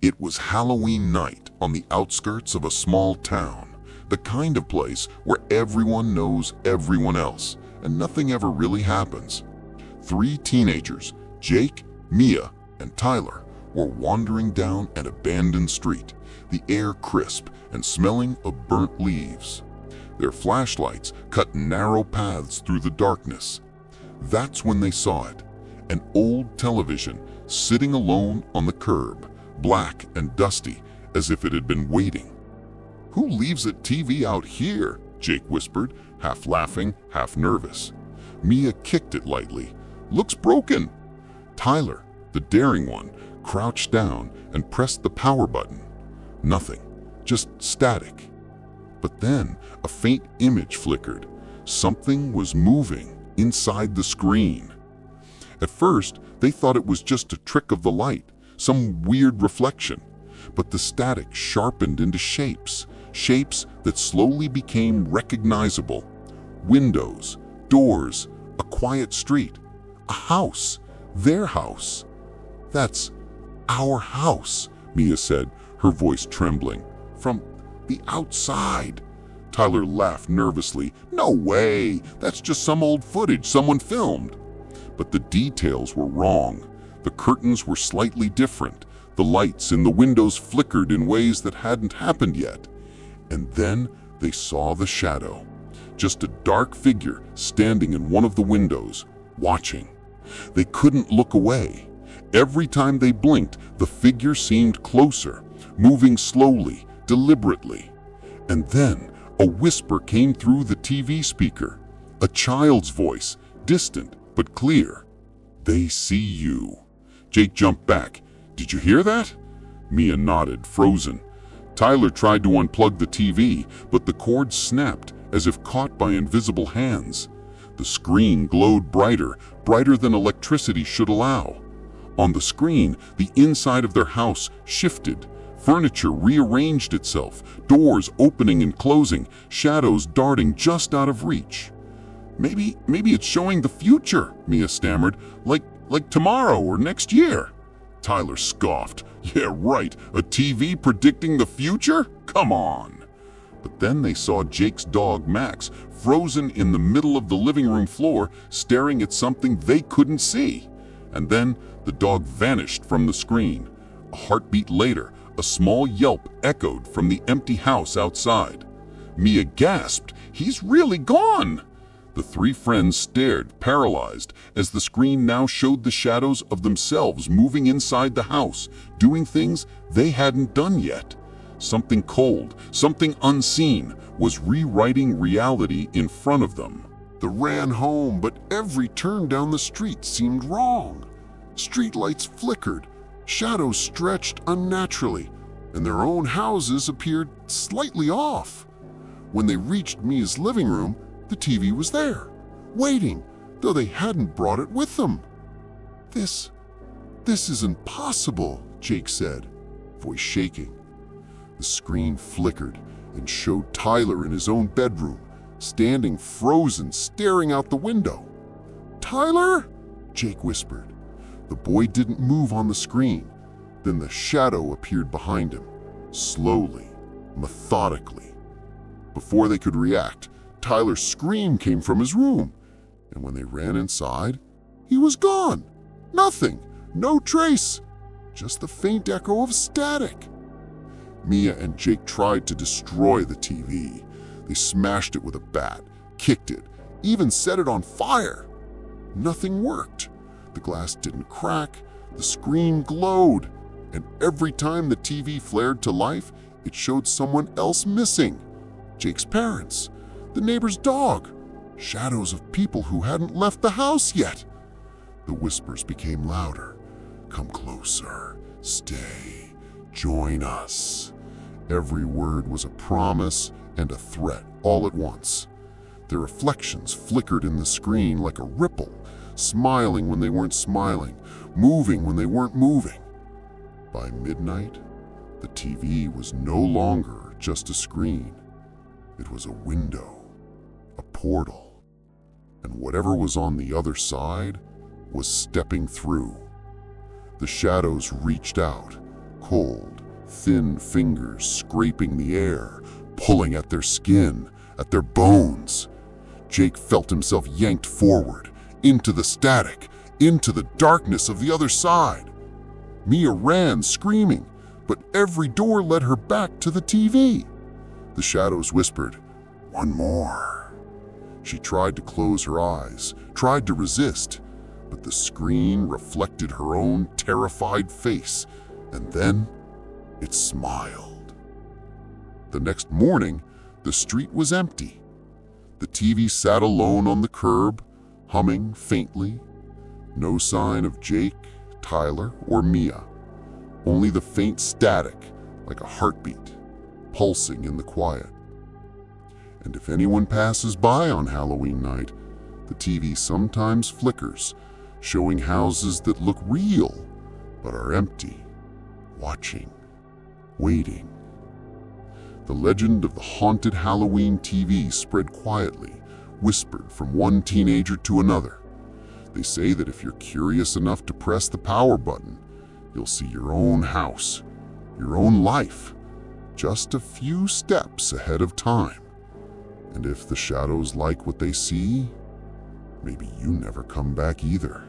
It was Halloween night on the outskirts of a small town, the kind of place where everyone knows everyone else, and nothing ever really happens. Three teenagers, Jake, Mia, and Tyler, were wandering down an abandoned street, the air crisp and smelling of burnt leaves. Their flashlights cut narrow paths through the darkness. That's when they saw it, an old television sitting alone on the curb, black and dusty, as if it had been waiting. "Who leaves a TV out here?" Jake whispered, half laughing, half nervous. Mia kicked it lightly. "Looks broken." Tyler, the daring one, crouched down and pressed the power button. Nothing, just static. But then a faint image flickered. Something was moving inside the screen. At first, they thought it was just a trick of the light, some weird reflection. But the static sharpened into shapes that slowly became recognizable. Windows, doors, a quiet street, a house, their house. "That's our house," Mia said, her voice trembling. "From the outside." Tyler laughed nervously. "No way! That's just some old footage someone filmed." But the details were wrong. The curtains were slightly different. The lights in the windows flickered in ways that hadn't happened yet. And then they saw the shadow. Just a dark figure standing in one of the windows, watching. They couldn't look away. Every time they blinked, the figure seemed closer, moving slowly, deliberately. And then a whisper came through the TV speaker. A child's voice, distant but clear. "They see you." Jake jumped back. "Did you hear that?" Mia nodded, frozen. Tyler tried to unplug the TV, but the cord snapped as if caught by invisible hands. The screen glowed brighter than electricity should allow. On the screen, the inside of their house shifted. Furniture rearranged itself, doors opening and closing, shadows darting just out of reach. Maybe it's showing the future," Mia stammered, like tomorrow or next year." Tyler scoffed. "Yeah, right, a TV predicting the future? Come on." But then they saw Jake's dog, Max, frozen in the middle of the living room floor, staring at something they couldn't see. And then the dog vanished from the screen. A heartbeat later, a small yelp echoed from the empty house outside. Mia gasped, "He's really gone!" The three friends stared, paralyzed, as the screen now showed the shadows of themselves moving inside the house, doing things they hadn't done yet. Something cold, something unseen, was rewriting reality in front of them. They ran home, but every turn down the street seemed wrong. Streetlights flickered, shadows stretched unnaturally, and their own houses appeared slightly off. When they reached Mia's living room, the TV was there, waiting, though they hadn't brought it with them. This isn't possible," Jake said, voice shaking. The screen flickered and showed Tyler in his own bedroom, standing frozen, staring out the window. "Tyler?" Jake whispered. The boy didn't move on the screen. Then the shadow appeared behind him, slowly, methodically. Before they could react, Tyler's scream came from his room, and when they ran inside, he was gone. Nothing, no trace, just the faint echo of static. Mia and Jake tried to destroy the TV. They smashed it with a bat, kicked it, even set it on fire. Nothing worked. The glass didn't crack, the screen glowed, and every time the TV flared to life, it showed someone else missing. Jake's parents, the neighbor's dog, shadows of people who hadn't left the house yet. The whispers became louder. "Come closer, stay, join us." Every word was a promise and a threat all at once. Their reflections flickered in the screen like a ripple, smiling when they weren't smiling, moving when they weren't moving. By midnight, the TV was no longer just a screen. It was a window, a portal, and whatever was on the other side was stepping through. The shadows reached out, cold, thin fingers scraping the air, pulling at their skin, at their bones. Jake felt himself yanked forward, into the static, into the darkness of the other side. Mia ran, screaming, but every door led her back to the TV. The shadows whispered, "One more." She tried to close her eyes, tried to resist, but the screen reflected her own terrified face, and then it smiled. The next morning, the street was empty. The TV sat alone on the curb, humming faintly. No sign of Jake, Tyler, or Mia. Only the faint static, like a heartbeat, pulsing in the quiet. And if anyone passes by on Halloween night, the TV sometimes flickers, showing houses that look real, but are empty, watching, waiting. The legend of the haunted Halloween TV spread quietly, whispered from one teenager to another. They say that if you're curious enough to press the power button, you'll see your own house, your own life, just a few steps ahead of time. And if the shadows like what they see, maybe you never come back either.